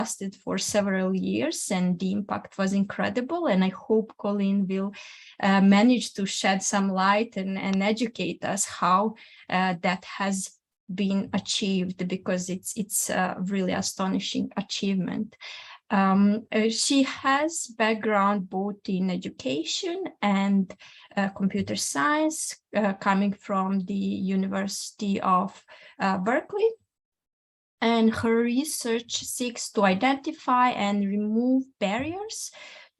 lasted for several years, and the impact was incredible. And I hope Colleen will manage to shed some light and educate us how that has been achieved, because it's a really astonishing achievement. She has background both in education and computer science, coming from the University of Berkeley. And her research seeks to identify and remove barriers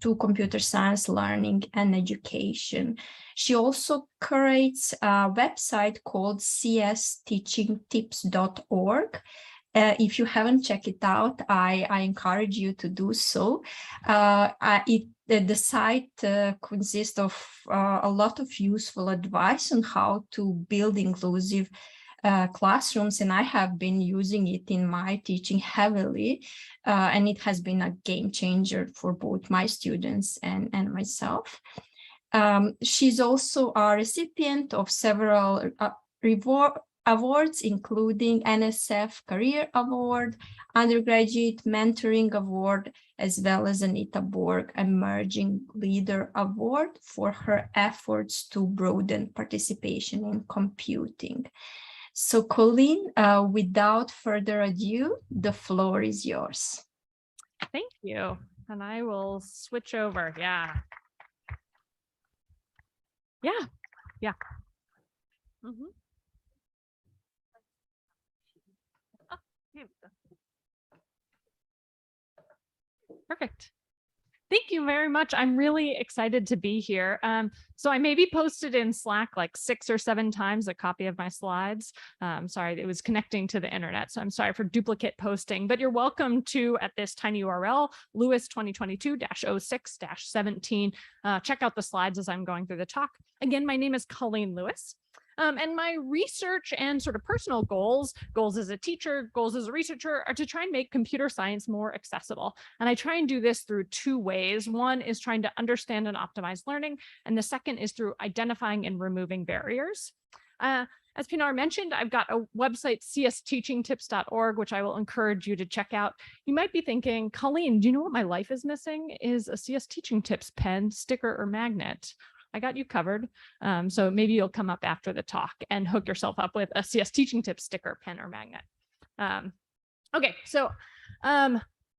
to computer science learning and education. She also curates a website called csteachingtips.org. If you haven't checked it out, I encourage you to do so. The site consists of a lot of useful advice on how to build inclusive classrooms, and I have been using it in my teaching heavily, and it has been a game changer for both my students and myself. She's also a recipient of several awards, including NSF Career Award, Undergraduate Mentoring Award, as well as Anita Borg Emerging Leader Award for her efforts to broaden participation in computing. So Colleen, without further ado, the floor is yours. Thank you. And I will switch over. Yeah. Mm-hmm. Oh, here we go. Perfect. Thank you very much. I'm really excited to be here. So I maybe posted in Slack like 6 or 7 times a copy of my slides. Sorry, it was connecting to the internet, so I'm sorry for duplicate posting, but you're welcome to, at this tiny URL, Lewis 2022-06-17. Check out the slides as I'm going through the talk. Again, my name is Colleen Lewis. And my research and sort of personal goals as a teacher, goals as a researcher, are to try and make computer science more accessible. And I try and do this through 2 ways. One is trying to understand and optimize learning, and the second is through identifying and removing barriers. As Pinar mentioned, I've got a website, csteachingtips.org, which I will encourage you to check out. You might be thinking, Colleen, do you know what my life is missing? Is a CS Teaching Tips pen, sticker, or magnet. I got you covered. So maybe you'll come up after the talk and hook yourself up with a CS Teaching Tips sticker, pen, or magnet. Okay, so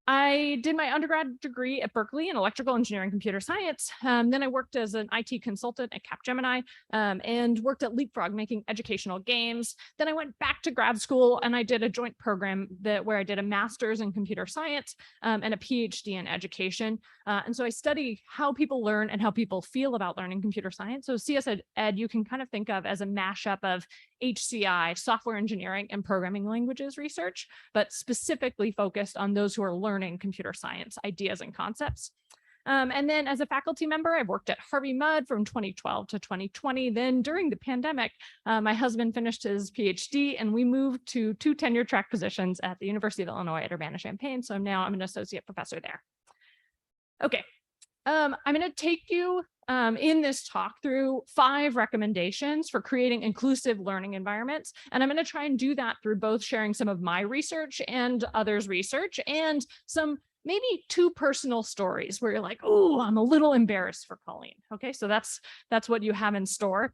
I did my undergrad degree at Berkeley in electrical engineering, computer science. Then I worked as an IT consultant at Capgemini and worked at Leapfrog making educational games. Then I went back to grad school and I did a joint program where I did a master's in computer science and a PhD in education. And so I study how people learn and how people feel about learning computer science. So CS Ed, you can kind of think of as a mashup of HCI, software engineering and programming languages research, but specifically focused on those who are learning computer science ideas and concepts. And then as a faculty member, I worked at Harvey Mudd from 2012 to 2020. Then during the pandemic, my husband finished his PhD and we moved to 2 tenure track positions at the University of Illinois at Urbana-Champaign. So now I'm an associate professor there. Okay, I'm going to take you in this talk through 5 recommendations for creating inclusive learning environments. And I'm going to try and do that through both sharing some of my research and others' research and some maybe 2 personal stories where you're like, oh, I'm a little embarrassed for Colleen. Okay, so that's what you have in store.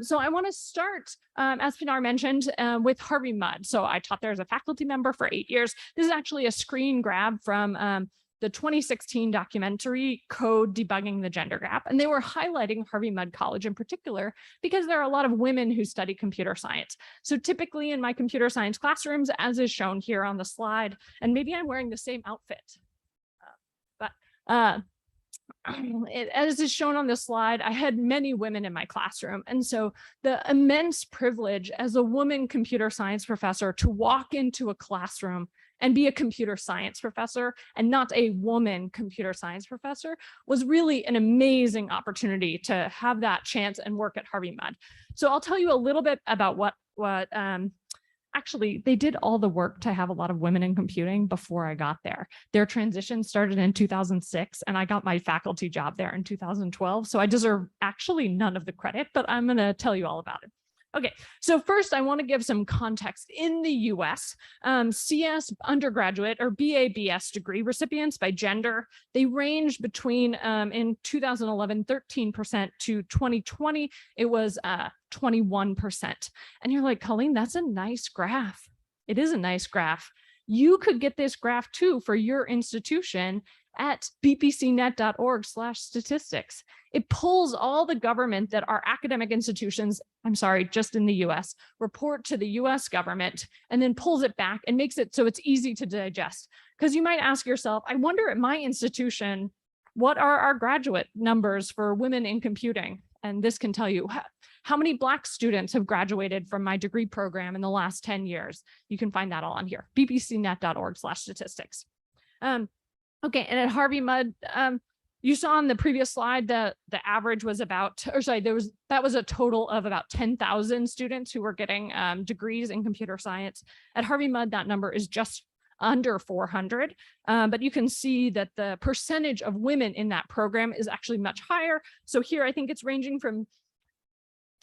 So I want to start, as Pinar mentioned, with Harvey Mudd. So I taught there as a faculty member for 8 years. This is actually a screen grab from the 2016 documentary Code Debugging the Gender Gap. And they were highlighting Harvey Mudd College in particular, because there are a lot of women who study computer science. So typically in my computer science classrooms, as is shown here on the slide, and maybe I'm wearing the same outfit, as is shown on this slide, I had many women in my classroom. And so the immense privilege as a woman computer science professor to walk into a classroom and be a computer science professor and not a woman computer science professor was really an amazing opportunity to have that chance and work at Harvey Mudd. So I'll tell you a little bit about what actually, they did all the work to have a lot of women in computing before I got there. Their transition started in 2006, and I got my faculty job there in 2012. So I deserve actually none of the credit, but I'm going to tell you all about it. Okay, so first I want to give some context. In the US, CS undergraduate or BA/BS degree recipients by gender, they range between, in 2011, 13% to 2020, it was 21%. And you're like, Colleen, that's a nice graph. It is a nice graph. You could get this graph too for your institution at bpcnet.org/statistics. It pulls all the government that our academic institutions, I'm sorry, just in the US, report to the US government, and then pulls it back and makes it so it's easy to digest. Because you might ask yourself, I wonder at my institution, what are our graduate numbers for women in computing? And this can tell you how many Black students have graduated from my degree program in the last 10 years. You can find that all on here, bpcnet.org/statistics. Okay, and at Harvey Mudd, you saw on the previous slide that the average was about, or sorry, that was a total of about 10,000 students who were getting degrees in computer science. At Harvey Mudd, that number is just under 400, but you can see that the percentage of women in that program is actually much higher. So here, I think it's ranging from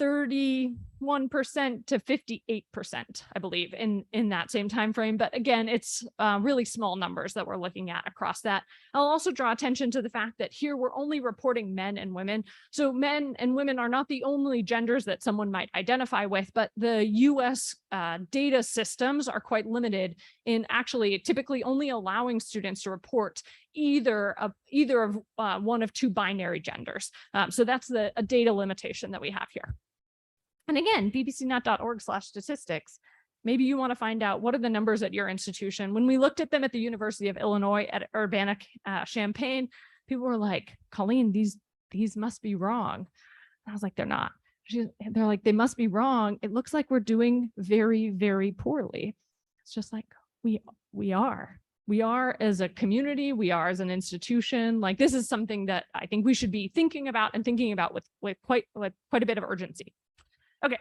31% to 58%, I believe, in that same time frame. But again, it's really small numbers that we're looking at across that. I'll also draw attention to the fact that here we're only reporting men and women. So men and women are not the only genders that someone might identify with, but the US data systems are quite limited in actually typically only allowing students to report either of one of two binary genders. So that's a data limitation that we have here. And again, bpcnet.org/statistics. Maybe you want to find out what are the numbers at your institution. When we looked at them at the University of Illinois at Urbana-Champaign, people were like, Colleen, these must be wrong. And I was like, they're not. They're like, they must be wrong. It looks like we're doing very, very poorly. It's just like, we are. We are as a community, we are as an institution. Like, this is something that I think we should be thinking about and thinking about with quite a bit of urgency. Okay,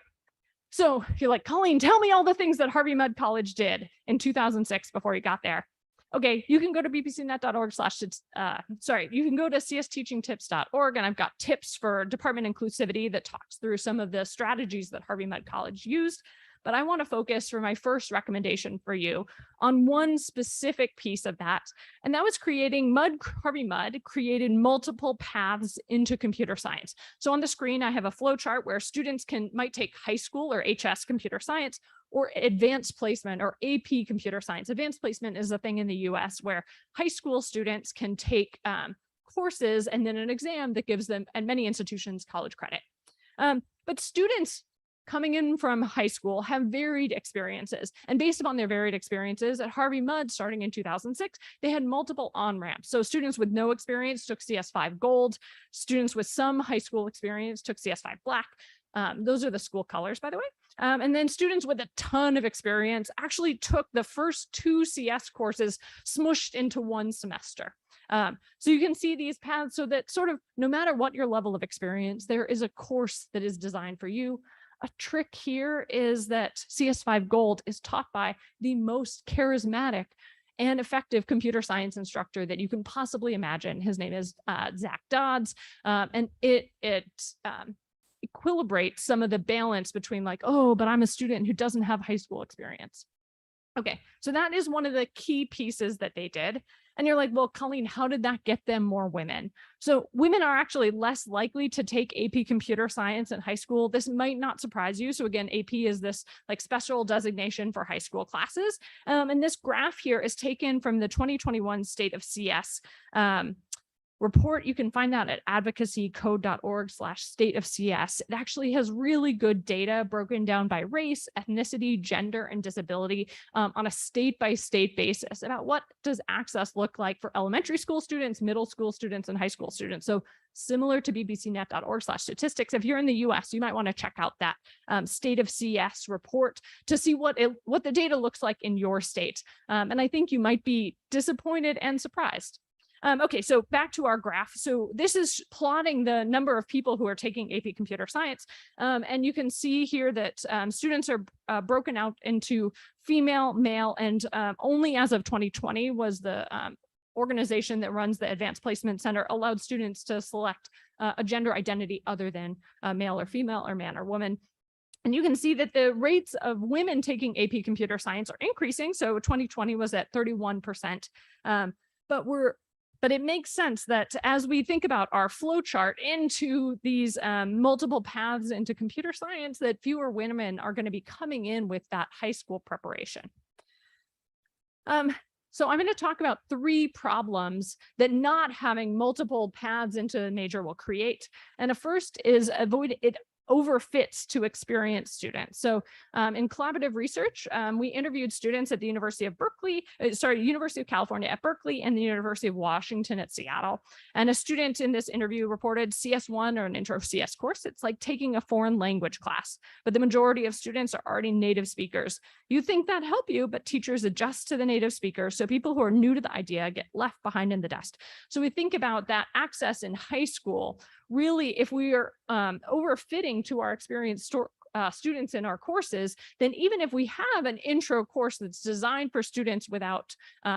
so if you're like, Colleen, tell me all the things that Harvey Mudd College did in 2006 before you got there. Okay, you can go to bpcnet.org you can go to csteachingtips.org, and I've got tips for department inclusivity that talks through some of the strategies that Harvey Mudd College used. But I want to focus for my first recommendation for you on one specific piece of that. And that was Harvey Mudd created multiple paths into computer science. So on the screen, I have a flow chart where students might take high school or HS computer science or advanced placement or AP computer science. Advanced placement is a thing in the US where high school students can take courses and then an exam that gives them, and many institutions, college credit. But students coming in from high school have varied experiences. And based upon their varied experiences at Harvey Mudd, starting in 2006, they had multiple on-ramps. So students with no experience took CS5 Gold. Students with some high school experience took CS5 Black. Those are the school colors, by the way. And then students with a ton of experience actually took the first 2 CS courses smushed into one semester. So you can see these paths so that sort of no matter what your level of experience, there is a course that is designed for you. A trick here is that CS5 Gold is taught by the most charismatic and effective computer science instructor that you can possibly imagine. His name is Zach Dodds, and it equilibrates some of the balance between like, oh, but I'm a student who doesn't have high school experience. Okay, so that is one of the key pieces that they did. And you're like, well, Colleen, how did that get them more women? So women are actually less likely to take AP computer science in high school. This might not surprise you. So again, AP is this like special designation for high school classes. And this graph here is taken from the 2021 State of CS report. You can find that at advocacycode.org/state of CS. It actually has really good data broken down by race, ethnicity, gender, and disability on a state-by-state basis about what does access look like for elementary school students, middle school students, and high school students. So similar to bbcnet.org/statistics, if you're in the US, you might want to check out that State of CS report to see what the data looks like in your state. And I think you might be disappointed and surprised. Okay, so back to our graph. So this is plotting the number of people who are taking AP Computer Science. And you can see here that students are broken out into female, male, and only as of 2020 was the organization that runs the Advanced Placement Center allowed students to select a gender identity other than male or female or man or woman. And you can see that the rates of women taking AP computer science are increasing. So 2020 was at 31%. But it makes sense that as we think about our flow chart into these multiple paths into computer science, that fewer women are going to be coming in with that high school preparation. So I'm going to talk about 3 problems that not having multiple paths into a major will create. And the first is it overfits to experienced students. So in collaborative research, we interviewed students at the University of California at Berkeley and the University of Washington at Seattle. And a student in this interview reported CS1 or an intro CS course. It's like taking a foreign language class, but the majority of students are already native speakers. You think that help you, but teachers adjust to the native speakers. So people who are new to the idea get left behind in the dust. So we think about that access in high school. Really, if we are overfitting to our experienced students in our courses, then even if we have an intro course that's designed for students without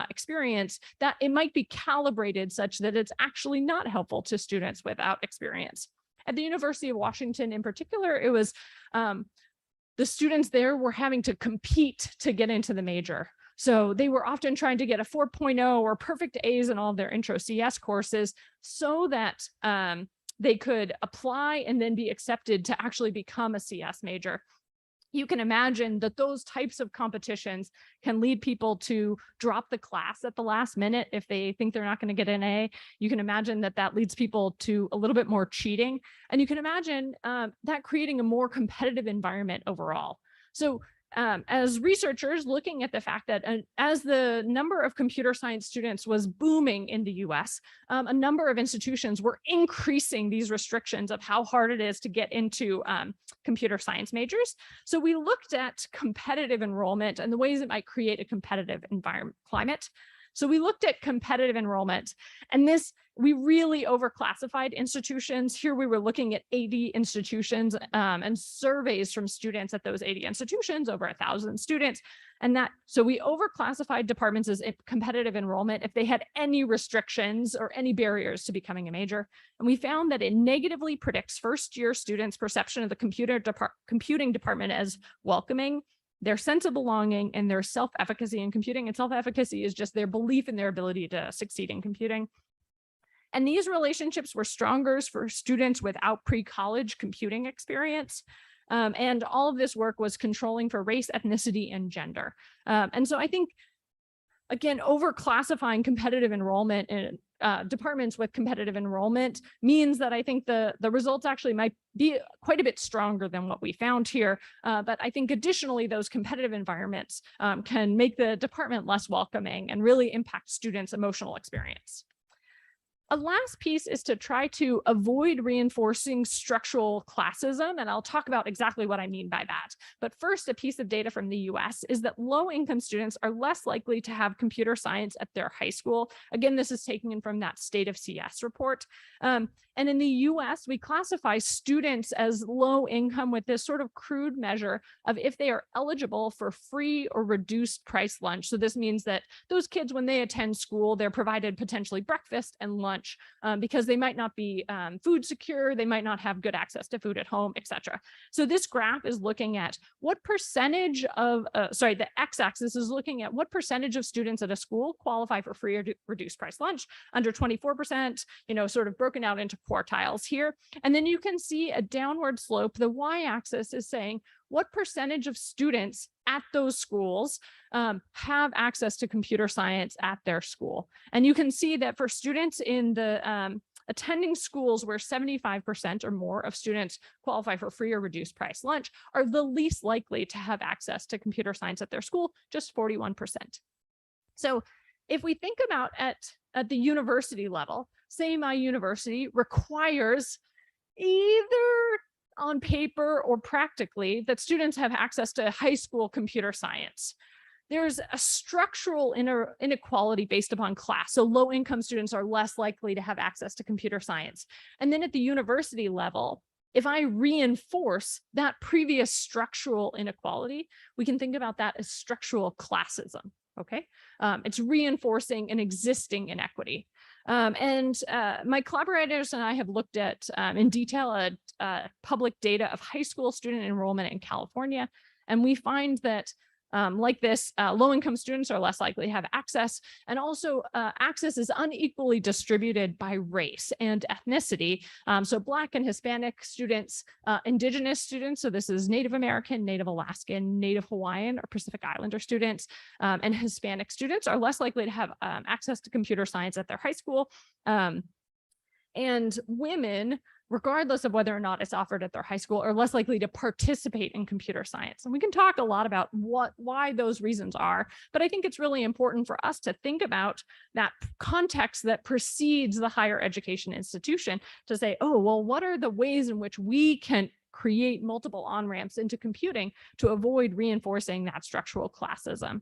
experience, that it might be calibrated such that it's actually not helpful to students without experience. At the University of Washington in particular, it was the students there were having to compete to get into the major. So they were often trying to get a 4.0 or perfect A's in all of their intro CS courses so that they could apply and then be accepted to actually become a CS major. You can imagine that those types of competitions can lead people to drop the class at the last minute if they think they're not going to get an A. You can imagine that that leads people to a little bit more cheating. And you can imagine that creating a more competitive environment overall. So as researchers looking at the fact that as the number of computer science students was booming in the US, a number of institutions were increasing these restrictions of how hard it is to get into computer science majors. So we looked at competitive enrollment and the ways it might create a competitive environment climate. So we looked at competitive enrollment, and we really overclassified institutions. Here we were looking at 80 institutions and surveys from students at those 80 institutions, over 1,000 students. So we overclassified departments as competitive enrollment if they had any restrictions or any barriers to becoming a major. And we found that it negatively predicts first-year students' perception of the computing department as welcoming, their sense of belonging, and their self-efficacy in computing. And self-efficacy is just their belief in their ability to succeed in computing. And these relationships were stronger for students without pre-college computing experience. And all of this work was controlling for race, ethnicity, and gender. And so I think, again, overclassifying competitive enrollment in departments with competitive enrollment means that I think the results actually might be quite a bit stronger than what we found here. But I think additionally, those competitive environments can make the department less welcoming and really impact students' emotional experience. A last piece is to try to avoid reinforcing structural classism, and I'll talk about exactly what I mean by that. But first, a piece of data from the US is that low-income students are less likely to have computer science at their high school. Again, this is taken from that State of CS report. And in the US, we classify students as low income with this sort of crude measure of if they are eligible for free or reduced price lunch. So this means that those kids, when they attend school, they're provided potentially breakfast and lunch because they might not be food secure, they might not have good access to food at home, etc. So this graph is looking at what percentage of, the x-axis is looking at what percentage of students at a school qualify for free or reduced price lunch, under 24%, sort of broken out into quartiles here. And then you can see a downward slope. The y-axis is saying what percentage of students at those schools have access to computer science at their school. And you can see that for students in the attending schools where 75% or more of students qualify for free or reduced price lunch are the least likely to have access to computer science at their school, just 41%. So if we think about at the university level, say my university requires either on paper or practically that students have access to high school computer science. There's a structural inequality based upon class. So low income students are less likely to have access to computer science. And then at the university level, if I reinforce that previous structural inequality, we can think about that as structural classism. Okay, it's reinforcing an existing inequity. My collaborators and I have looked at in detail at public data of high school student enrollment in California. And we find that like this, low-income students are less likely to have access, and also access is unequally distributed by race and ethnicity. So Black and Hispanic students, Indigenous students, so this is Native American, Native Alaskan, Native Hawaiian, or Pacific Islander students, and Hispanic students are less likely to have access to computer science at their high school. And women, regardless of whether or not it's offered at their high school, are less likely to participate in computer science. And we can talk a lot about why those reasons are, but I think it's really important for us to think about that context that precedes the higher education institution to say, oh, well, what are the ways in which we can create multiple on-ramps into computing to avoid reinforcing that structural classism?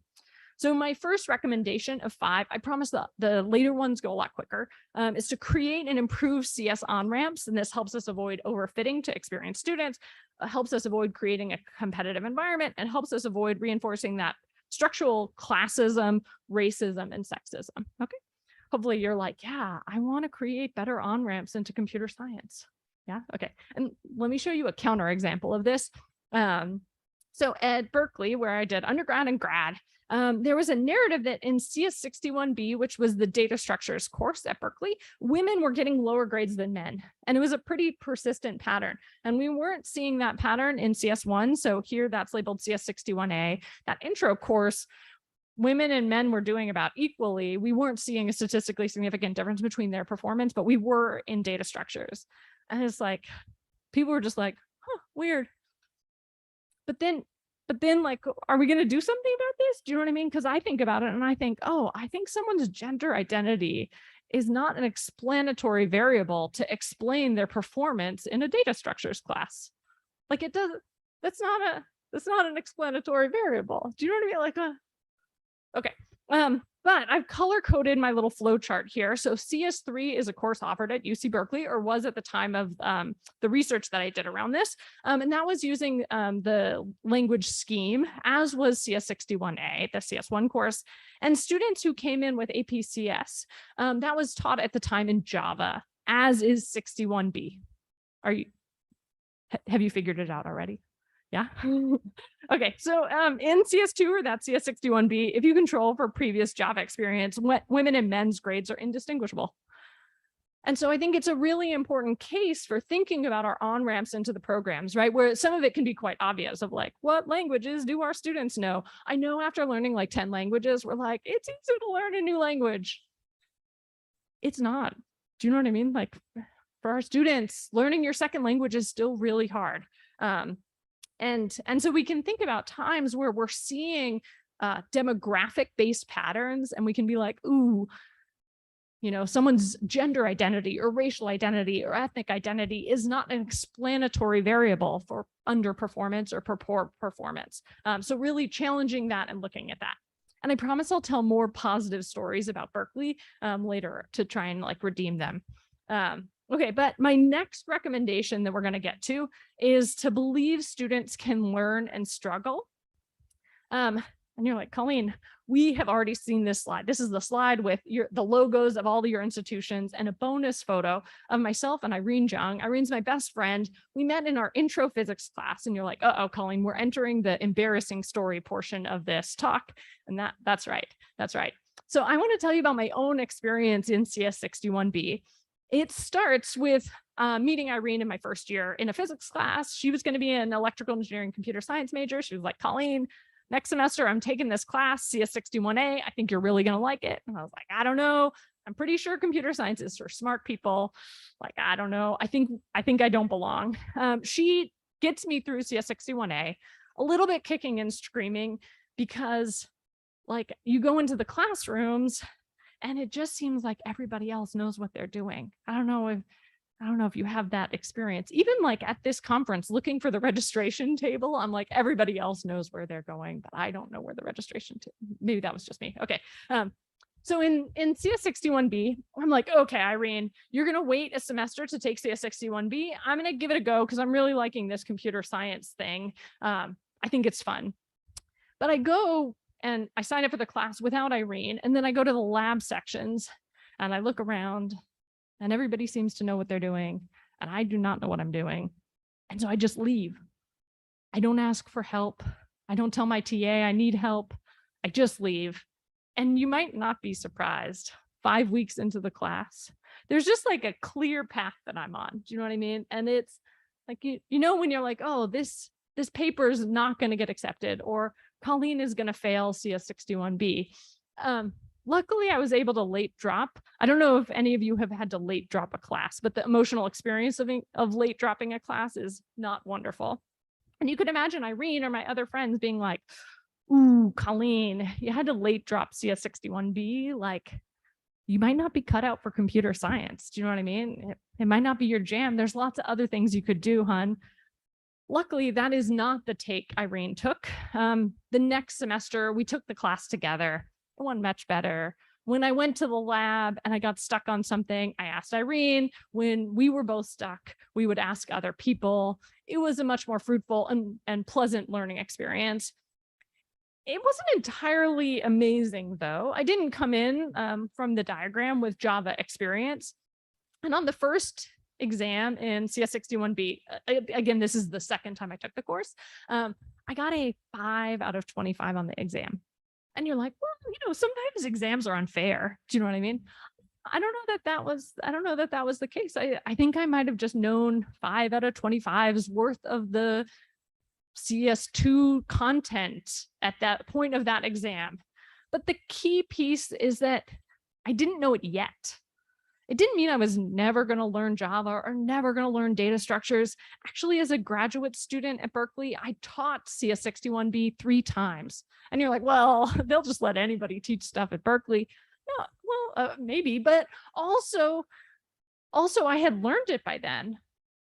So my first recommendation of 5, I promise the later ones go a lot quicker, is to create and improve CS on-ramps. And this helps us avoid overfitting to experienced students, helps us avoid creating a competitive environment, and helps us avoid reinforcing that structural classism, racism, and sexism. Okay. Hopefully you're like, yeah, I want to create better on-ramps into computer science. Yeah. Okay. And let me show you a counterexample of this. So at Berkeley, where I did undergrad and grad, there was a narrative that in CS61B, which was the data structures course at Berkeley, women were getting lower grades than men. And it was a pretty persistent pattern. And we weren't seeing that pattern in CS1. So here that's labeled CS61A. That intro course, women and men were doing about equally. We weren't seeing a statistically significant difference between their performance, but we were in data structures. And it's like, people were just like, huh, weird. But then like, are we going to do something about this? Do you know what I mean? Because I think about it and I think, oh, I think someone's gender identity is not an explanatory variable to explain their performance in a data structures class. Like it doesn't, that's not an explanatory variable. Do you know what I mean? Like, okay. But I've color coded my little flow chart here. So CS3 is a course offered at UC Berkeley, or was at the time of the research that I did around this. And that was using the language scheme, as was CS61A, the CS1 course. And students who came in with APCS, that was taught at the time in Java, as is 61B. Have you figured it out already? Yeah. Okay. So in CS2 or that CS61B, if you control for previous Java experience, women and men's grades are indistinguishable. And so I think it's a really important case for thinking about our on-ramps into the programs, right? Where some of it can be quite obvious of like, what languages do our students know? I know after learning like 10 languages, we're like, it's easy to learn a new language. It's not. Do you know what I mean? Like for our students, learning your second language is still really hard. And so we can think about times where we're seeing demographic-based patterns, and we can be like, ooh, you know, someone's gender identity or racial identity or ethnic identity is not an explanatory variable for underperformance or poor performance. So really challenging that and looking at that. And I promise I'll tell more positive stories about Berkeley later to try and like redeem them. Okay, but my next recommendation that we're going to get to is to believe students can learn and struggle. And you're like, Colleen, we have already seen this slide. This is the slide with the logos of all of your institutions and a bonus photo of myself and Irene Jung. Irene's my best friend. We met in our intro physics class, and you're like, uh-oh, Colleen, we're entering the embarrassing story portion of this talk. And that's right. That's right. So I want to tell you about my own experience in CS61B. It starts with meeting Irene in my first year in a physics class. She was going to be an electrical engineering computer science major. She was like, Colleen, next semester, I'm taking this class, CS61A. I think you're really going to like it. And I was like, I don't know. I'm pretty sure computer science is for smart people. Like, I don't know. I think I don't belong. She gets me through CS61A, a little bit kicking and screaming, because like you go into the classrooms and it just seems like everybody else knows what they're doing. I don't know if you have that experience. Even like at this conference, looking for the registration table, I'm like, everybody else knows where they're going, but I don't know where the registration maybe that was just me. Okay. So in CS61B, I'm like, okay, Irene, you're going to wait a semester to take CS61B. I'm going to give it a go because I'm really liking this computer science thing. I think it's fun. But I go and I sign up for the class without Irene, and then I go to the lab sections, and I look around and everybody seems to know what they're doing, and I do not know what I'm doing. And so I just leave. I don't ask for help. I don't tell my TA I need help. I just leave. And you might not be surprised, 5 weeks into the class, there's just like a clear path that I'm on. Do you know what I mean? And it's like, you know, when you're like, oh, this paper is not going to get accepted, or Colleen is going to fail CS61B. Luckily, I was able to late drop. I don't know if any of you have had to late drop a class, but the emotional experience of late dropping a class is not wonderful. And you could imagine Irene or my other friends being like, ooh, Colleen, you had to late drop CS61B. Like, you might not be cut out for computer science. Do you know what I mean? It might not be your jam. There's lots of other things you could do, hun. Luckily, that is not the take Irene took. The next semester, we took the class together. It went much better. When I went to the lab and I got stuck on something, I asked Irene. When we were both stuck, we would ask other people. It was a much more fruitful and pleasant learning experience. It wasn't entirely amazing, though. I didn't come in from the diagram with Java experience. And on the first exam in CS61B, again, this is the second time I took the course, I got a 5 out of 25 on the exam. And you're like, well, you know, sometimes exams are unfair. Do you know what I mean? I don't know that that was the case. I think I might have just known 5 out of 25's worth of the CS2 content at that point of that exam. But the key piece is that I didn't know it yet. It didn't mean I was never going to learn Java or never going to learn data structures. Actually, as a graduate student at Berkeley, I taught CS61B 3 times. And you're like, well, they'll just let anybody teach stuff at Berkeley. No, well, maybe, but also I had learned it by then.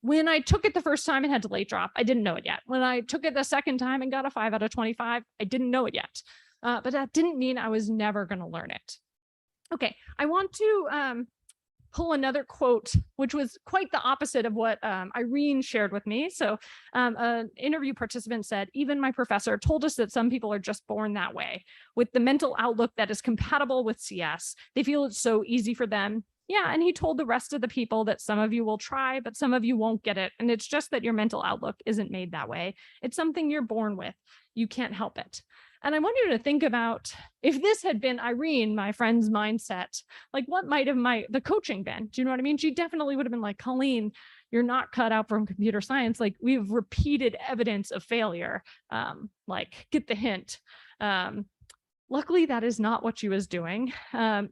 When I took it the first time and had to late drop, I didn't know it yet. When I took it the second time and got a 5 out of 25, I didn't know it yet. But that didn't mean I was never going to learn it. Okay, I want to pull another quote, which was quite the opposite of what Irene shared with me. So an interview participant said, even my professor told us that some people are just born that way, with the mental outlook that is compatible with CS. They feel it's so easy for them. Yeah, and he told the rest of the people that some of you will try, but some of you won't get it. And it's just that your mental outlook isn't made that way. It's something you're born with. You can't help it. And I want you to think about, if this had been Irene, my friend's mindset, like what might have the coaching been? Do you know what I mean? She definitely would have been like, Colleen, you're not cut out from computer science. Like, we have repeated evidence of failure. Like, get the hint. Luckily, that is not what she was doing.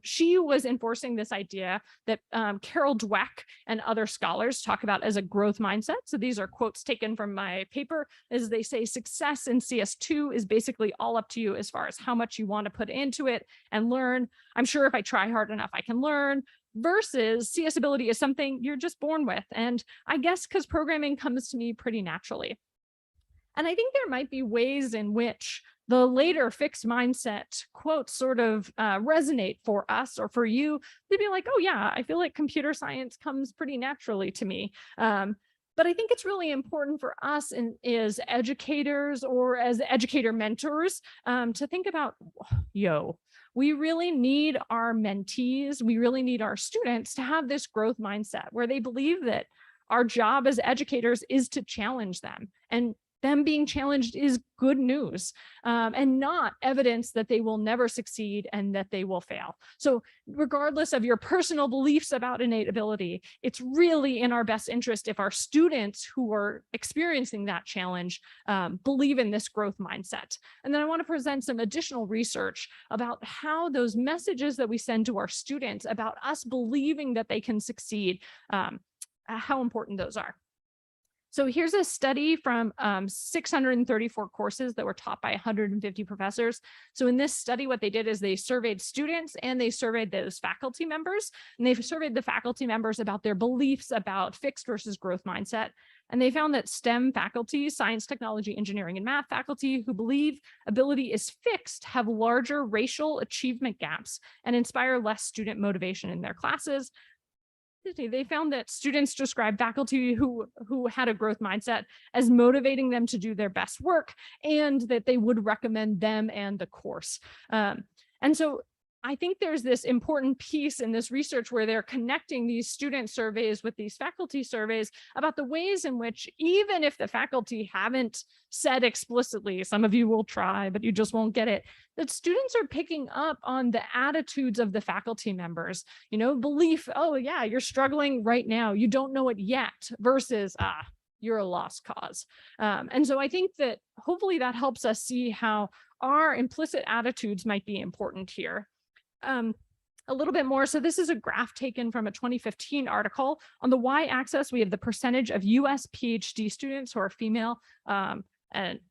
She was enforcing this idea that Carol Dweck and other scholars talk about as a growth mindset. So these are quotes taken from my paper. As they say, success in CS2 is basically all up to you as far as how much you want to put into it and learn. I'm sure if I try hard enough, I can learn. Versus CS ability is something you're just born with. And I guess because programming comes to me pretty naturally. And I think there might be ways in which the later fixed mindset quotes sort of resonate for us or for you. They'd be like, oh yeah, I feel like computer science comes pretty naturally to me. But I think it's really important for us as educators or as educator mentors to think about, we really need our mentees, we really need our students to have this growth mindset where they believe that our job as educators is to challenge them, and them being challenged is good news and not evidence that they will never succeed and that they will fail. So regardless of your personal beliefs about innate ability, it's really in our best interest if our students who are experiencing that challenge believe in this growth mindset. And then I want to present some additional research about how those messages that we send to our students about us believing that they can succeed, how important those are. So here's a study from 634 courses that were taught by 150 professors. So in this study, what they did is they surveyed students and they surveyed those faculty members, and they surveyed the faculty members about their beliefs about fixed versus growth mindset. And they found that STEM faculty, science, technology, engineering, and math faculty who believe ability is fixed have larger racial achievement gaps and inspire less student motivation in their classes. They found that students described faculty who had a growth mindset as motivating them to do their best work, and that they would recommend them and the course. And so I think there's this important piece in this research where they're connecting these student surveys with these faculty surveys about the ways in which, even if the faculty haven't said explicitly, some of you will try, but you just won't get it, that students are picking up on the attitudes of the faculty members, belief, oh yeah, you're struggling right now, you don't know it yet, versus, you're a lost cause. And so I think that hopefully that helps us see how our implicit attitudes might be important here. A little bit more. So this is a graph taken from a 2015 article. On the y-axis, we have the percentage of US PhD students who are female, and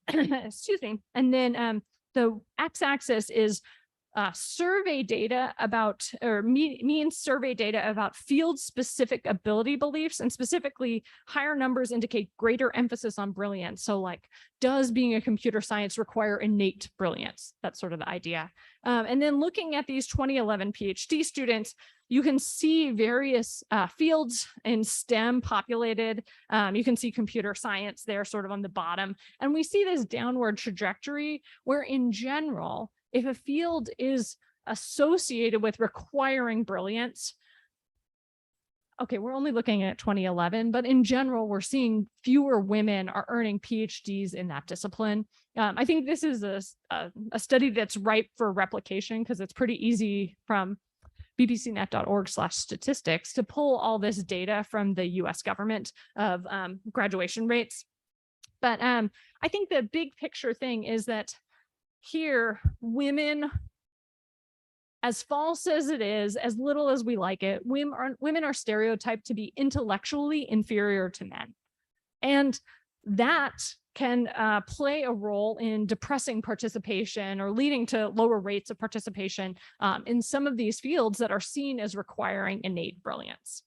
excuse me. And then the x-axis is survey data about, or mean survey data about field-specific ability beliefs, and specifically higher numbers indicate greater emphasis on brilliance. So like, does being a computer science require innate brilliance? That's sort of the idea. And then looking at these 2011 PhD students, you can see various fields in STEM populated. You can see computer science there sort of on the bottom. And we see this downward trajectory where in general, if a field is associated with requiring brilliance, okay, we're only looking at 2011, but in general, we're seeing fewer women are earning PhDs in that discipline. I think this is a study that's ripe for replication because it's pretty easy from bbcnet.org/statistics to pull all this data from the US government of graduation rates. But I think the big picture thing is that here, women, as false as it is, as little as we like it, women are stereotyped to be intellectually inferior to men. And that can play a role in depressing participation or leading to lower rates of participation in some of these fields that are seen as requiring innate brilliance.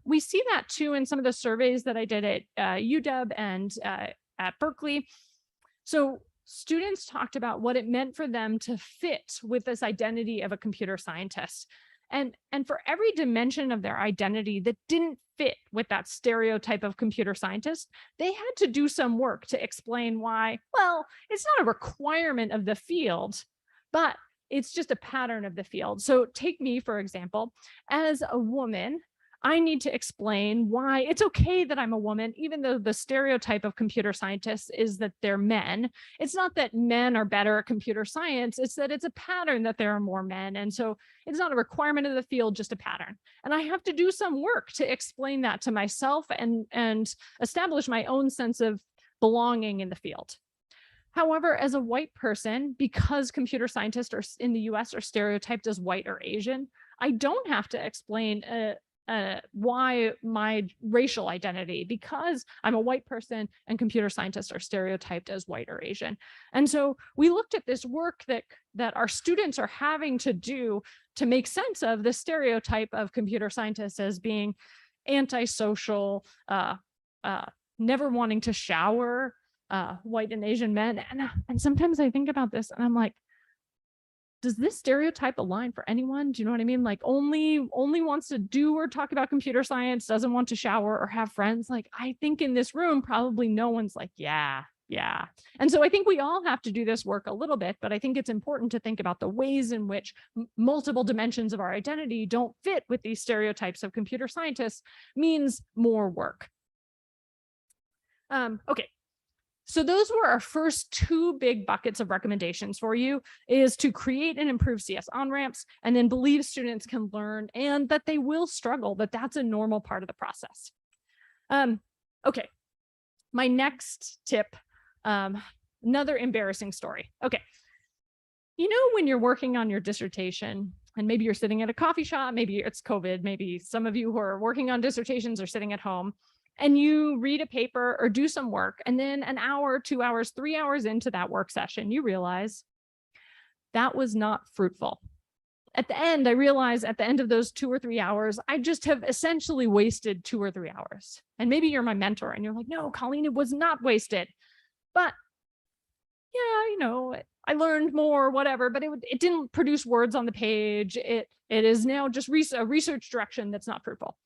We see that too in some of the surveys that I did at UW and at Berkeley. So students talked about what it meant for them to fit with this identity of a computer scientist. And for every dimension of their identity that didn't fit with that stereotype of computer scientist, they had to do some work to explain why, well, it's not a requirement of the field, but it's just a pattern of the field. So take me, for example, as a woman, I need to explain why it's okay that I'm a woman, even though the stereotype of computer scientists is that they're men. It's not that men are better at computer science, it's that it's a pattern that there are more men. And so it's not a requirement of the field, just a pattern. And I have to do some work to explain that to myself and establish my own sense of belonging in the field. However, as a white person, because computer scientists are in the US are stereotyped as white or Asian, I don't have to explain why my racial identity, because I'm a white person and computer scientists are stereotyped as white or Asian. And so we looked at this work that our students are having to do to make sense of the stereotype of computer scientists as being antisocial, never wanting to shower, white and Asian men. And sometimes I think about this and I'm like, does this stereotype align for anyone? Do you know what I mean? Like only wants to do or talk about computer science, doesn't want to shower or have friends. Like I think in this room, probably no one's like, yeah. And so I think we all have to do this work a little bit, but I think it's important to think about the ways in which multiple dimensions of our identity don't fit with these stereotypes of computer scientists means more work. Okay. So those were our first two big buckets of recommendations for you, is to create and improve CS on-ramps, and then believe students can learn and that they will struggle, that that's a normal part of the process. Okay, my next tip, another embarrassing story. Okay, you know when you're working on your dissertation, and maybe you're sitting at a coffee shop, maybe it's COVID, maybe some of you who are working on dissertations are sitting at home, and you read a paper or do some work, and then an hour, 2 hours, 3 hours into that work session, you realize that was not fruitful. At the end, I realized at the end of those 2 or 3 hours, I just have essentially wasted 2 or 3 hours. And maybe you're my mentor and you're like, no, Colleen, it was not wasted. But yeah, you know, I learned more, whatever, but it didn't produce words on the page. It is now just a research direction that's not fruitful.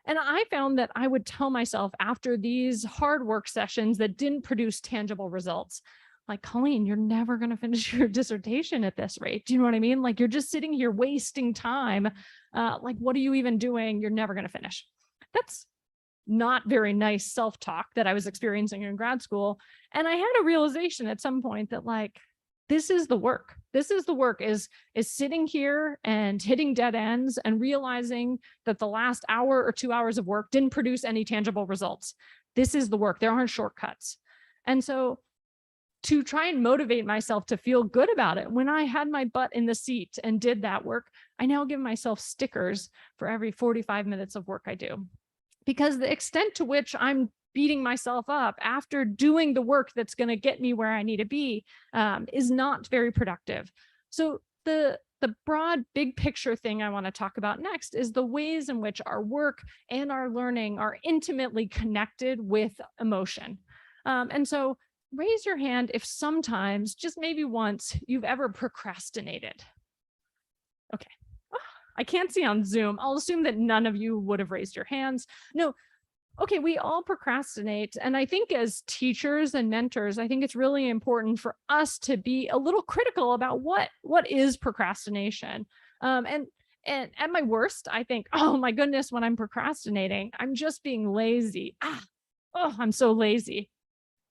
And I found that I would tell myself after these hard work sessions that didn't produce tangible results, like, Colleen, you're never going to finish your dissertation at this rate. Do you know what I mean? Like, you're just sitting here wasting time. Like, what are you even doing? You're never going to finish. That's not very nice self-talk that I was experiencing in grad school. And I had a realization at some point that, like, this is the work. This is the work, is sitting here and hitting dead ends and realizing that the last hour or 2 hours of work didn't produce any tangible results. This is the work. There aren't shortcuts. And so to try and motivate myself to feel good about it, when I had my butt in the seat and did that work, I now give myself stickers for every 45 minutes of work I do. Because the extent to which I'm beating myself up after doing the work that's going to get me where I need to be is not very productive. So the broad big picture thing I want to talk about next is the ways in which our work and our learning are intimately connected with emotion. And so raise your hand if sometimes, just maybe once, you've ever procrastinated. Okay. I can't see on Zoom. I'll assume that none of you would have raised your hands. No. Okay, we all procrastinate. And I think as teachers and mentors, I think it's really important for us to be a little critical about what is procrastination. And at my worst, I think, oh my goodness, when I'm procrastinating, I'm just being lazy. I'm so lazy.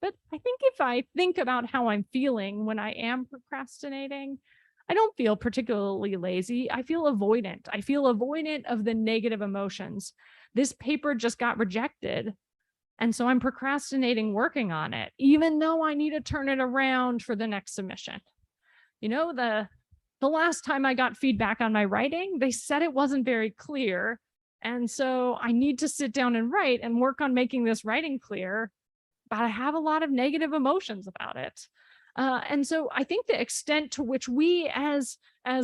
But I think if I think about how I'm feeling when I am procrastinating, I don't feel particularly lazy. I feel avoidant. I feel avoidant of the negative emotions. This paper just got rejected, and so I'm procrastinating working on it, even though I need to turn it around for the next submission. You know, the last time I got feedback on my writing, they said it wasn't very clear. And so I need to sit down and write and work on making this writing clear, but I have a lot of negative emotions about it. And so I think the extent to which we as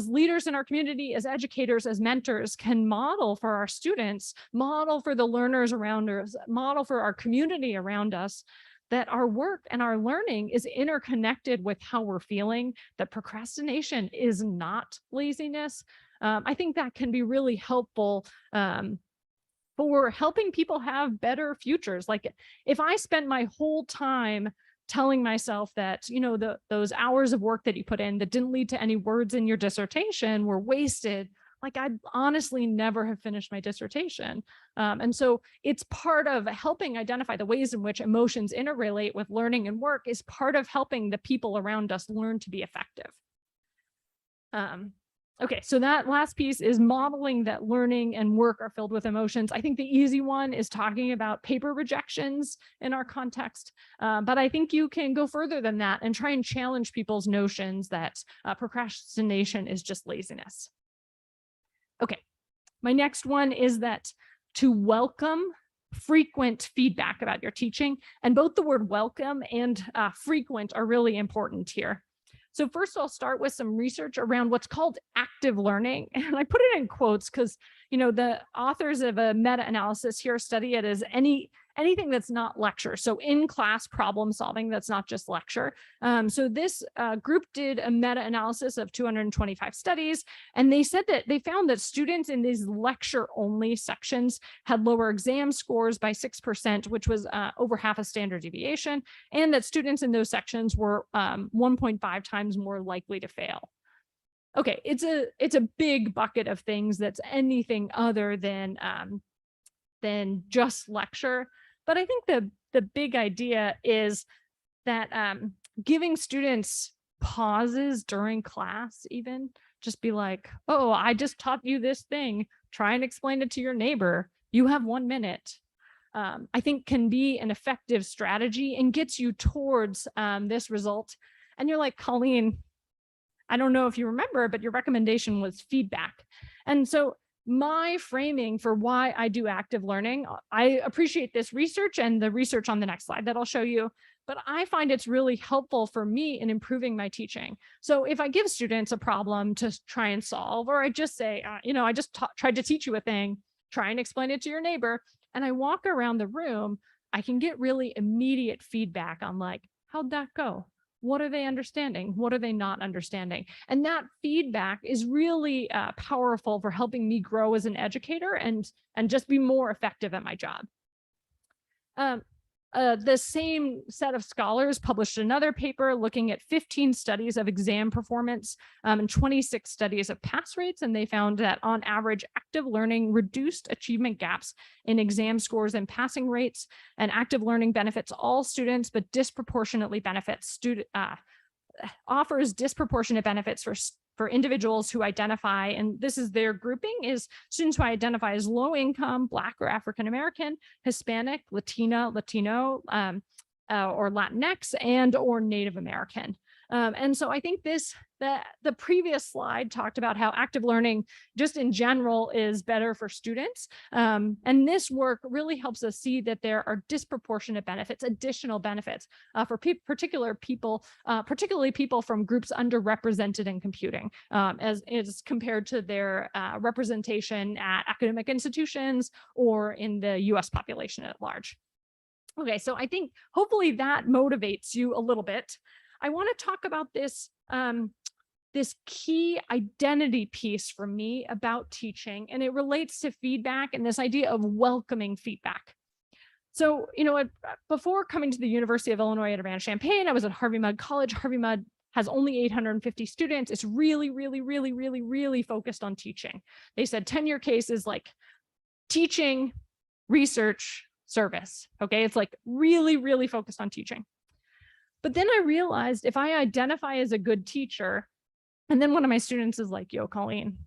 leaders in our community, as educators, as mentors, can model for our students, model for the learners around us, model for our community around us, that our work and our learning is interconnected with how we're feeling, that procrastination is not laziness. I think that can be really helpful for helping people have better futures. Like, if I spent my whole time telling myself that, you know, those hours of work that you put in that didn't lead to any words in your dissertation were wasted, like, I'd honestly never have finished my dissertation. And so it's part of helping identify the ways in which emotions interrelate with learning and work, is part of helping the people around us learn to be effective. Okay, so that last piece is modeling that learning and work are filled with emotions. I think the easy one is talking about paper rejections in our context, but I think you can go further than that and try and challenge people's notions that procrastination is just laziness. Okay, my next one is that to welcome frequent feedback about your teaching, and both the word welcome and frequent are really important here. So first, I'll start with some research around what's called active learning. And I put it in quotes because, you know, the authors of a meta-analysis here study it as anything that's not lecture. So in-class problem solving that's not just lecture. So this group did a meta-analysis of 225 studies, and they said that they found that students in these lecture-only sections had lower exam scores by 6%, which was over half a standard deviation, and that students in those sections were 1.5 times more likely to fail. Okay, it's a big bucket of things that's anything other than just lecture. But I think the big idea is that giving students pauses during class, even just be like, oh, I just taught you this thing. Try and explain it to your neighbor. You have 1 minute. I think can be an effective strategy and gets you towards this result. And you're like, Colleen, I don't know if you remember, but your recommendation was feedback. And so my framing for why I do active learning, I appreciate this research and the research on the next slide that I'll show you, but I find it's really helpful for me in improving my teaching. So if I give students a problem to try and solve, or I just say, you know, I just tried to teach you a thing, try and explain it to your neighbor, and I walk around the room, I can get really immediate feedback on like, how'd that go? What are they understanding? What are they not understanding? And that feedback is really powerful for helping me grow as an educator and just be more effective at my job. The same set of scholars published another paper looking at 15 studies of exam performance and 26 studies of pass rates. And they found that on average, active learning reduced achievement gaps in exam scores and passing rates. And active learning benefits all students, but disproportionately benefits offers disproportionate benefits for individuals who identify, and this is their grouping, is students who identify as low income, Black or African American, Hispanic, Latino, or Latinx, and or Native American. And so I think the previous slide talked about how active learning just in general is better for students. And this work really helps us see that there are disproportionate benefits, additional benefits for particularly people from groups underrepresented in computing, as compared to their representation at academic institutions or in the US population at large. Okay, so I think hopefully that motivates you a little bit. I want to talk about this key identity piece for me about teaching, and it relates to feedback and this idea of welcoming feedback. So, before coming to the University of Illinois at Urbana-Champaign, I was at Harvey Mudd College. Harvey Mudd has only 850 students. It's really, really, really, really, really focused on teaching. They said tenure case is like teaching, research, service. Okay, it's like really, really focused on teaching. But then I realized if I identify as a good teacher, and then one of my students is like, yo, Colleen,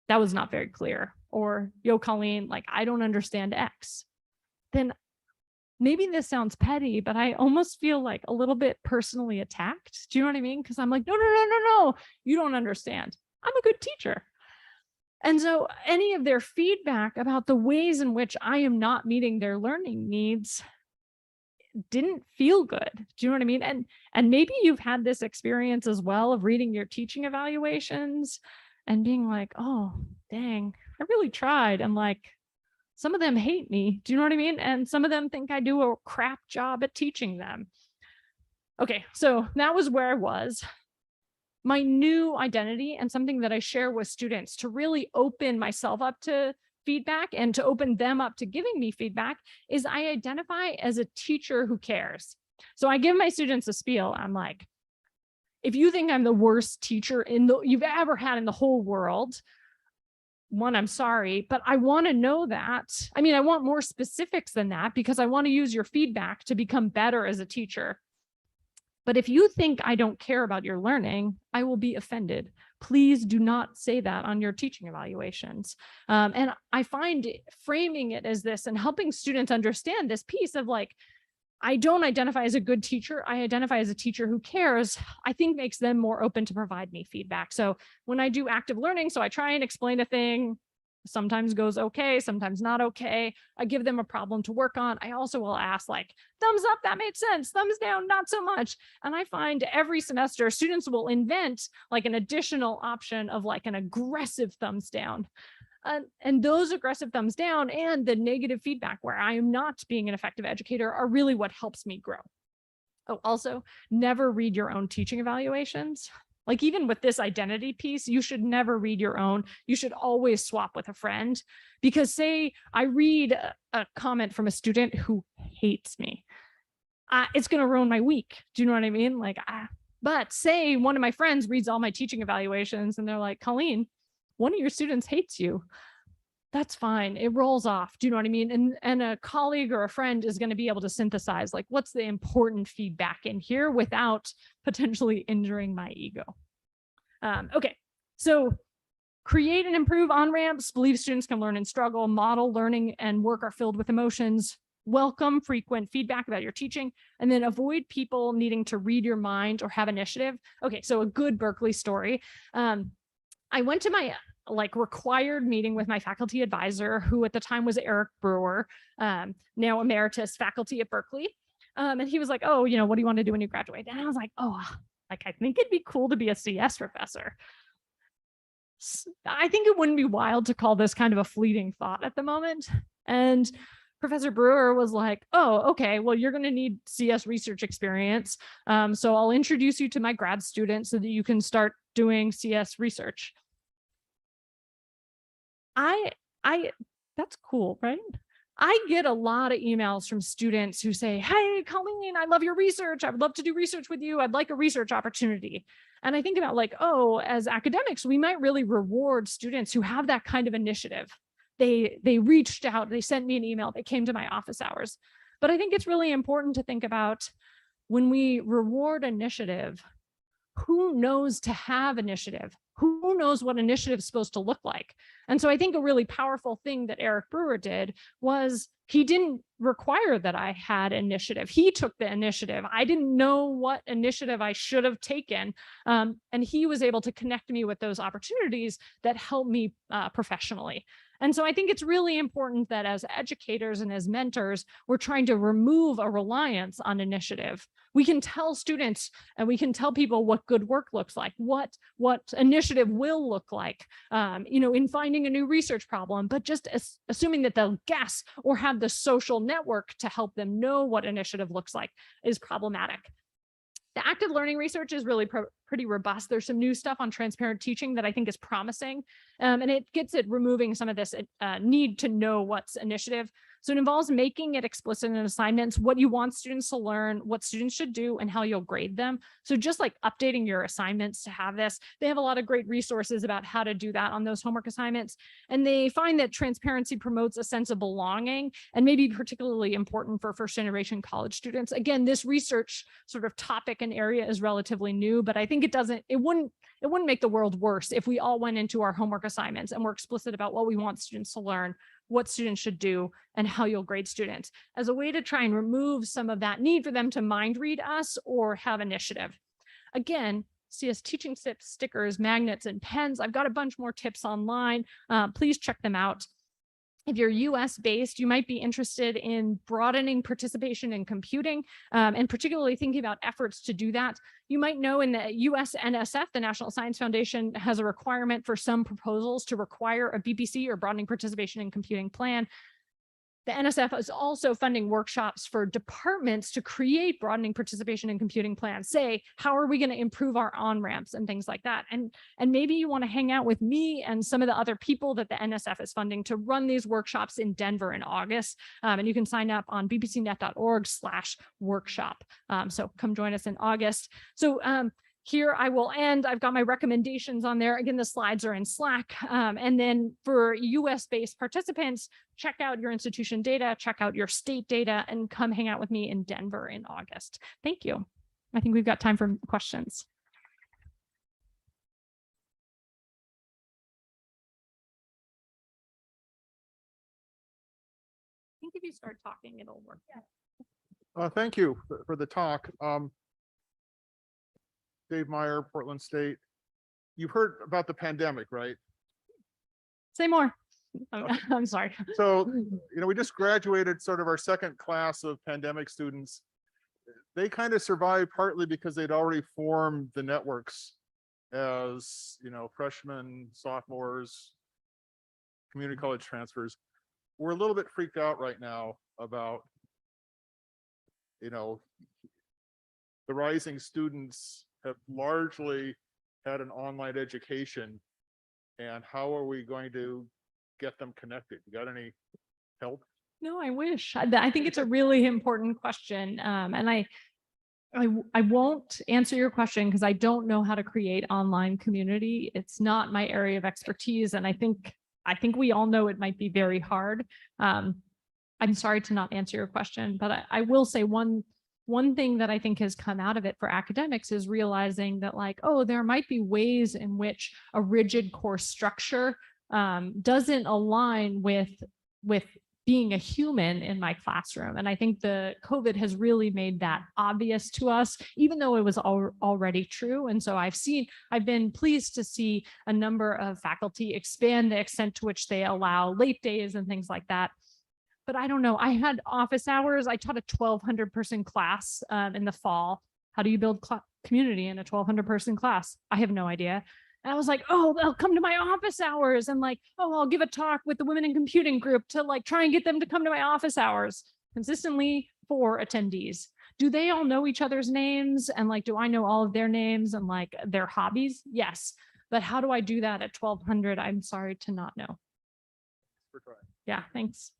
that was not very clear. Or, yo, Colleen, like, I don't understand X. Then maybe this sounds petty, but I almost feel like a little bit personally attacked. Do you know what I mean? Because I'm like, no, you don't understand. I'm a good teacher. And so any of their feedback about the ways in which I am not meeting their learning needs didn't feel good. Do you know what I mean? And maybe you've had this experience as well of reading your teaching evaluations and being like, oh, dang, I really tried. And like, some of them hate me. Do you know what I mean? And some of them think I do a crap job at teaching them. Okay, so that was where I was. My new identity and something that I share with students to really open myself up to feedback and to open them up to giving me feedback is I identify as a teacher who cares. So I give my students a spiel. I'm like, if you think I'm the worst teacher you've ever had in the whole world, one, I'm sorry, but I want to know that. I mean, I want more specifics than that because I want to use your feedback to become better as a teacher. But if you think I don't care about your learning, I will be offended. Please do not say that on your teaching evaluations. And I find framing it as this and helping students understand this piece of like, I don't identify as a good teacher. I identify as a teacher who cares, I think makes them more open to provide me feedback. So when I do active learning, so I try and explain a thing, sometimes goes okay, sometimes not okay. I give them a problem to work on. I also will ask like, thumbs up, that made sense. Thumbs down, not so much. And I find every semester students will invent like an additional option of like an aggressive thumbs down. And those aggressive thumbs down and the negative feedback where I am not being an effective educator are really what helps me grow. Oh, also, never read your own teaching evaluations. Like even with this identity piece, you should never read your own. You should always swap with a friend because say I read a comment from a student who hates me. It's going to ruin my week. Do you know what I mean? Like, but say one of my friends reads all my teaching evaluations and they're like, Colleen, one of your students hates you. That's fine. It rolls off. Do you know what I mean? And a colleague or a friend is going to be able to synthesize like what's the important feedback in here without potentially injuring my ego. Okay, so create and improve on-ramps, believe students can learn and struggle, model learning and work are filled with emotions, welcome frequent feedback about your teaching, and then avoid people needing to read your mind or have initiative. Okay, so a good Berkeley story. I went to my like required meeting with my faculty advisor, who at the time was Eric Brewer, now emeritus faculty at Berkeley. And he was like, oh, you know, what do you want to do when you graduate? And I was like, oh, like, I think it'd be cool to be a CS professor. I think it wouldn't be wild to call this kind of a fleeting thought at the moment. And Professor Brewer was like, oh, okay, well, you're going to need CS research experience. So I'll introduce you to my grad students so that you can start doing CS research. That's cool, right? I get a lot of emails from students who say, hey, Colleen, I love your research. I would love to do research with you. I'd like a research opportunity. And I think about like, oh, as academics, we might really reward students who have that kind of initiative. They reached out, they sent me an email, they came to my office hours. But I think it's really important to think about when we reward initiative, who knows to have initiative? Who knows what initiative is supposed to look like? And so I think a really powerful thing that Eric Brewer did was he didn't require that I had initiative. He took the initiative. I didn't know what initiative I should have taken. And he was able to connect me with those opportunities that helped me professionally. And so I think it's really important that as educators and as mentors, we're trying to remove a reliance on initiative. We can tell students and we can tell people what good work looks like, what initiative will look like, in finding a new research problem, but just assuming that they'll guess or have the social network to help them know what initiative looks like is problematic. The active learning research is really pretty robust. There's some new stuff on transparent teaching that I think is promising, and it gets at removing some of this need to know what's initiative. So it involves making it explicit in assignments, what you want students to learn, what students should do, and how you'll grade them. So just like updating your assignments to have this, they have a lot of great resources about how to do that on those homework assignments. And they find that transparency promotes a sense of belonging and may be particularly important for first generation college students. Again, this research sort of topic and area is relatively new, but I think it wouldn't make the world worse if we all went into our homework assignments and were explicit about what we want students to learn, what students should do, and how you'll grade students as a way to try and remove some of that need for them to mind read us or have initiative. Again, CS teaching tips, stickers, magnets, and pens. I've got a bunch more tips online. Please check them out. If you're US based, you might be interested in broadening participation in computing, and particularly thinking about efforts to do that. You might know in the US NSF, the National Science Foundation, has a requirement for some proposals to require a BPC or broadening participation in computing plan. The NSF is also funding workshops for departments to create broadening participation in computing plans. Say, how are we going to improve our on-ramps and things like that? And maybe you want to hang out with me and some of the other people that the NSF is funding to run these workshops in Denver in August. And you can sign up on bbcnet.org/workshop. So come join us in August. So here I will end. I've got my recommendations on there. Again, the slides are in Slack. And then for US-based participants, check out your institution data, check out your state data, and come hang out with me in Denver in August. Thank you. I think we've got time for questions. I think if you start talking, it'll work. Yeah. Thank you for the talk. Dave Meyer, Portland State. You've heard about the pandemic, right? Say more. I'm sorry. So, we just graduated sort of our second class of pandemic students. They kind of survived partly because they'd already formed the networks as, freshmen, sophomores, community college transfers. We're a little bit freaked out right now about, the rising students have largely had an online education, and how are we going to get them connected? You got any help? No, I wish. I think it's a really important question, and I won't answer your question because I don't know how to create online community. It's not my area of expertise, and I think we all know it might be very hard. I'm sorry to not answer your question, but I will say one thing that I think has come out of it for academics is realizing that there might be ways in which a rigid course structure doesn't align with being a human in my classroom. And I think the COVID has really made that obvious to us, even though it was already true. And so I've been pleased to see a number of faculty expand the extent to which they allow late days and things like that. But I don't know, I had office hours. I taught a 1,200 person class in the fall. How do you build community in a 1,200 person class? I have no idea. And I was like, oh, they'll come to my office hours, and I'll give a talk with the women in computing group to try and get them to come to my office hours. Consistently 4 attendees. Do they all know each other's names? And do I know all of their names and their hobbies? Yes. But how do I do that at 1,200? I'm sorry to not know. For trying. Yeah, thanks.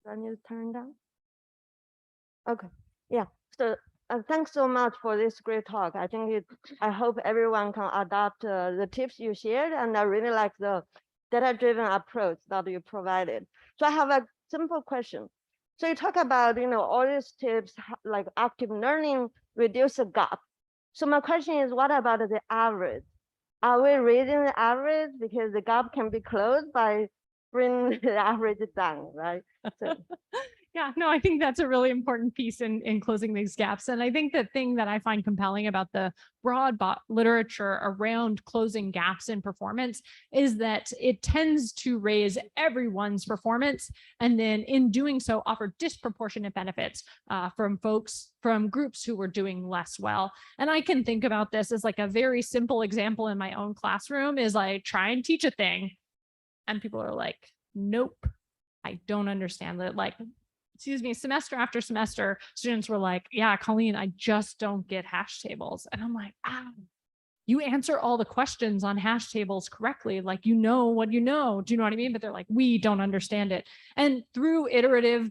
Do I need to turn down? Okay, yeah. So thanks so much for this great talk. I think I hope everyone can adopt the tips you shared, and I really like the data-driven approach that you provided. So I have a simple question. So you talk about, all these tips like active learning, reduce the gap. So my question is, what about the average? Are we raising the average because the gap can be closed by bringing the average down, right? So. Yeah, no, I think that's a really important piece in closing these gaps. And I think the thing that I find compelling about the broad literature around closing gaps in performance is that it tends to raise everyone's performance, and then in doing so offer disproportionate benefits from groups who were doing less well. And I can think about this as like a very simple example in my own classroom is I try and teach a thing and people are like, nope, I don't understand that. Like, excuse me, semester after semester, students were like, yeah, Colleen, I just don't get hash tables. And I'm like, ow, you answer all the questions on hash tables correctly. Like, you know what you know. Do you know what I mean? But they're like, we don't understand it. And through iterative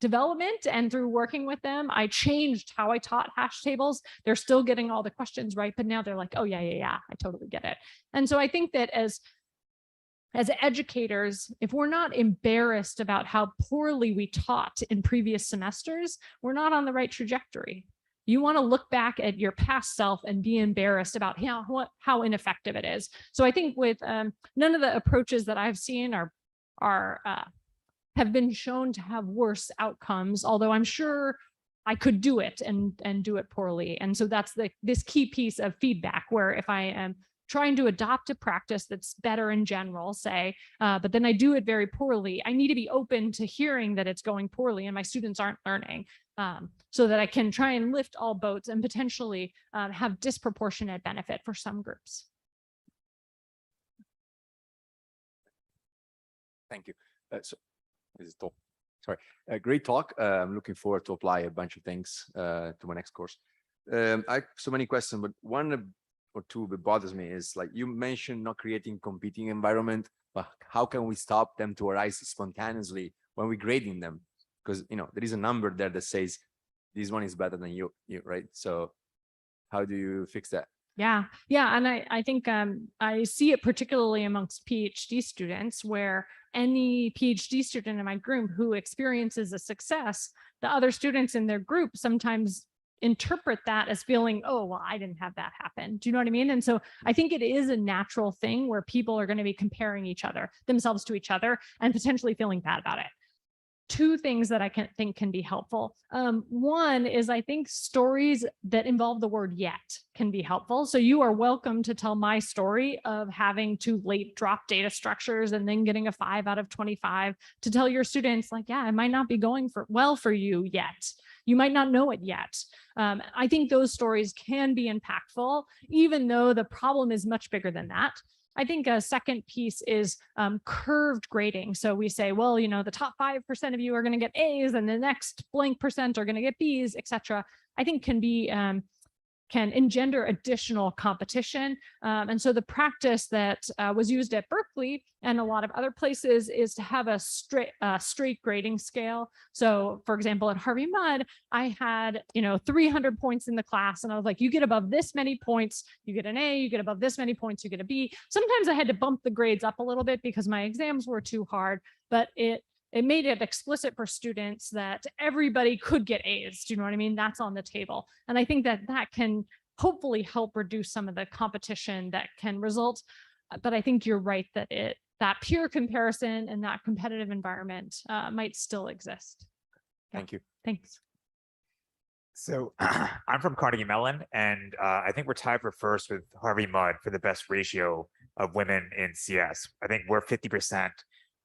development and through working with them, I changed how I taught hash tables. They're still getting all the questions right, but now they're like, oh yeah, I totally get it. And so I think that as educators, if we're not embarrassed about how poorly we taught in previous semesters, we're not on the right trajectory. You want to look back at your past self and be embarrassed about how ineffective it is. So I think with none of the approaches that I've seen have been shown to have worse outcomes, although I'm sure I could do it and do it poorly. And so that's this key piece of feedback, where if I am trying to adopt a practice that's better in general, say, but then I do it very poorly, I need to be open to hearing that it's going poorly and my students aren't learning, so that I can try and lift all boats and potentially have disproportionate benefit for some groups. Thank you. So this is top. Sorry, great talk. I'm looking forward to apply a bunch of things to my next course. I have so many questions, but one or two that bothers me is, like, you mentioned not creating competing environment, but how can we stop them to arise spontaneously when we're grading them? Because there is a number there that says this one is better than you, right? So how do you fix that? Yeah, and I think I see it particularly amongst PhD students, where any PhD student in my group who experiences a success, the other students in their group sometimes interpret that as feeling, oh, well, I didn't have that happen. Do you know what I mean? And so I think it is a natural thing where people are going to be comparing themselves to each other and potentially feeling bad about it. Two things that I think can be helpful. One is, I think stories that involve the word yet can be helpful. So you are welcome to tell my story of having to late drop data structures and then getting a 5 out of 25, to tell your students, like, yeah, it might not be going well for you yet. You might not know it yet. I think those stories can be impactful, even though the problem is much bigger than that. I think a second piece is curved grading. So we say, well, the top 5% of you are going to get A's and the next blank percent are going to get B's, et cetera. I think can engender additional competition. And so the practice that was used at Berkeley and a lot of other places is to have a straight grading scale. So for example, at Harvey Mudd, I had 300 points in the class, and I was like, you get above this many points, you get an A, you get above this many points, you get a B. Sometimes I had to bump the grades up a little bit because my exams were too hard, but it made it explicit for students that everybody could get A's. Do you know what I mean? That's on the table. And I think that can hopefully help reduce some of the competition that can result. But I think you're right that peer comparison and that competitive environment might still exist. Thank you. Thanks. So I'm from Carnegie Mellon, and I think we're tied for first with Harvey Mudd for the best ratio of women in CS. I think we're 50%.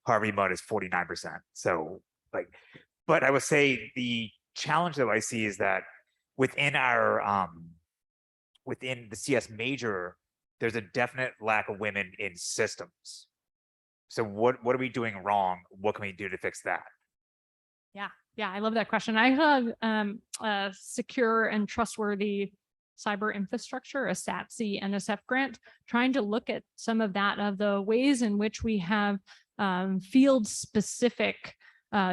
Harvey Mudd is 49%. So but I would say the challenge that I see is that within our within the CS major, there's a definite lack of women in systems. So what are we doing wrong? What can we do to fix that? Yeah, I love that question. I have a secure and trustworthy cyber infrastructure, a SATC NSF grant, trying to look at some of the ways in which we have field specific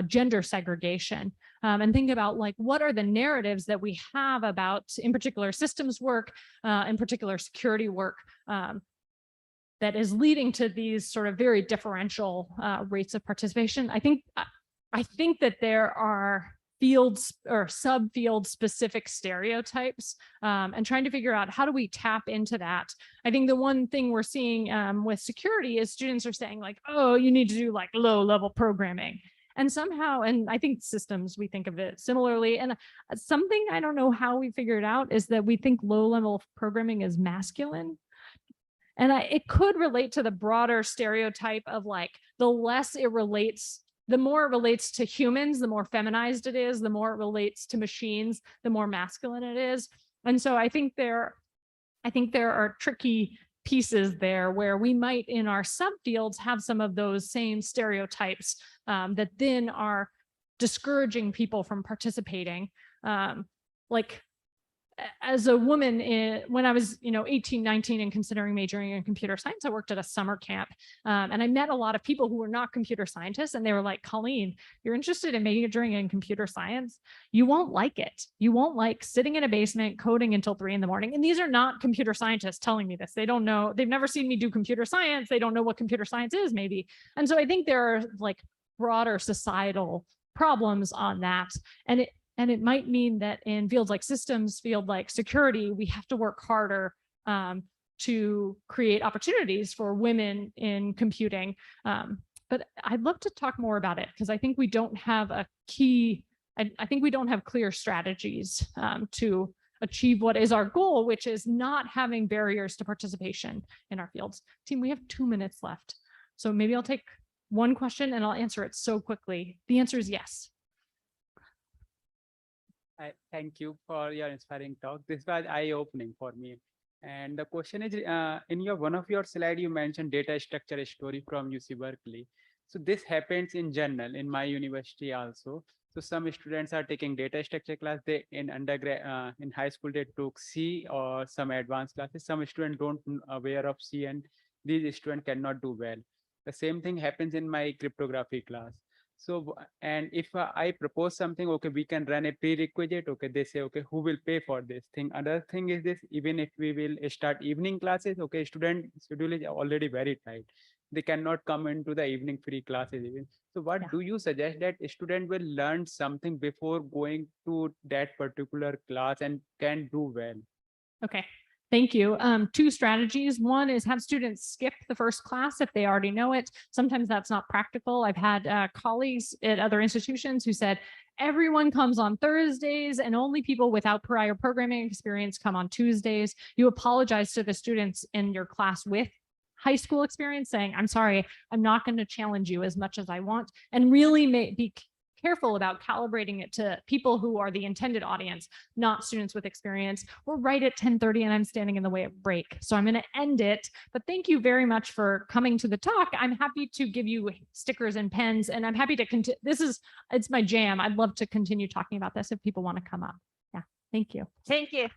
gender segregation, and think about like, what are the narratives that we have about, in particular, systems work, in particular, security work, that is leading to these sort of very differential rates of participation. I think that there are fields or subfield specific stereotypes, and trying to figure out how do we tap into that. I think the one thing we're seeing with security is students are saying like, oh, you need to do like low level programming. And somehow, and I think systems, we think of it similarly. And something I don't know how we figured out is that we think low level programming is masculine. And it could relate to the broader stereotype of like, the less it relates, the more it relates to humans, the more feminized it is, the more it relates to machines, the more masculine it is. And so I think there are tricky pieces there where we might in our subfields have some of those same stereotypes that then are discouraging people from participating. Like as a woman, when I was 18, 19 and considering majoring in computer science, I worked at a summer camp, and I met a lot of people who were not computer scientists, and they were like, Colleen, you're interested in majoring in computer science? You won't like it. You won't like sitting in a basement coding until 3 a.m. And these are not computer scientists telling me this. They don't know, they've never seen me do computer science. They don't know what computer science is maybe. And so I think there are like broader societal problems on that. And it might mean that in fields like systems, field like security, we have to work harder to create opportunities for women in computing. But I'd love to talk more about it because I think we don't have I think we don't have clear strategies to achieve what is our goal, which is not having barriers to participation in our fields. Team, we have 2 minutes left. So maybe I'll take one question and I'll answer it so quickly. The answer is yes. Thank you for your inspiring talk. This was eye-opening for me. And the question is, in one of your slides, you mentioned data structure story from UC Berkeley. So this happens in general in my university also. So some students are taking data structure class. They in undergrad, in high school, they took C or some advanced classes. Some students don't aware of C, and these students cannot do well. The same thing happens in my cryptography class. So, and if I propose something, okay, we can run a prerequisite. Okay, they say, okay, who will pay for this thing? Another thing is this, even if we will start evening classes, okay, student schedule is already very tight. They cannot come into the evening free classes even. So what do you suggest that a student will learn something before going to that particular class and can do well? Okay. Thank you. 2 strategies. One is have students skip the first class if they already know it. Sometimes that's not practical. I've had colleagues at other institutions who said, everyone comes on Thursdays and only people without prior programming experience come on Tuesdays. You apologize to the students in your class with high school experience saying, I'm sorry, I'm not going to challenge you as much as I want, and really be careful about calibrating it to people who are the intended audience, not students with experience. We're right at 10:30 and I'm standing in the way of break. So I'm going to end it, but thank you very much for coming to the talk. I'm happy to give you stickers and pens, and I'm happy to continue. It's my jam. I'd love to continue talking about this if people want to come up. Yeah, thank you. Thank you.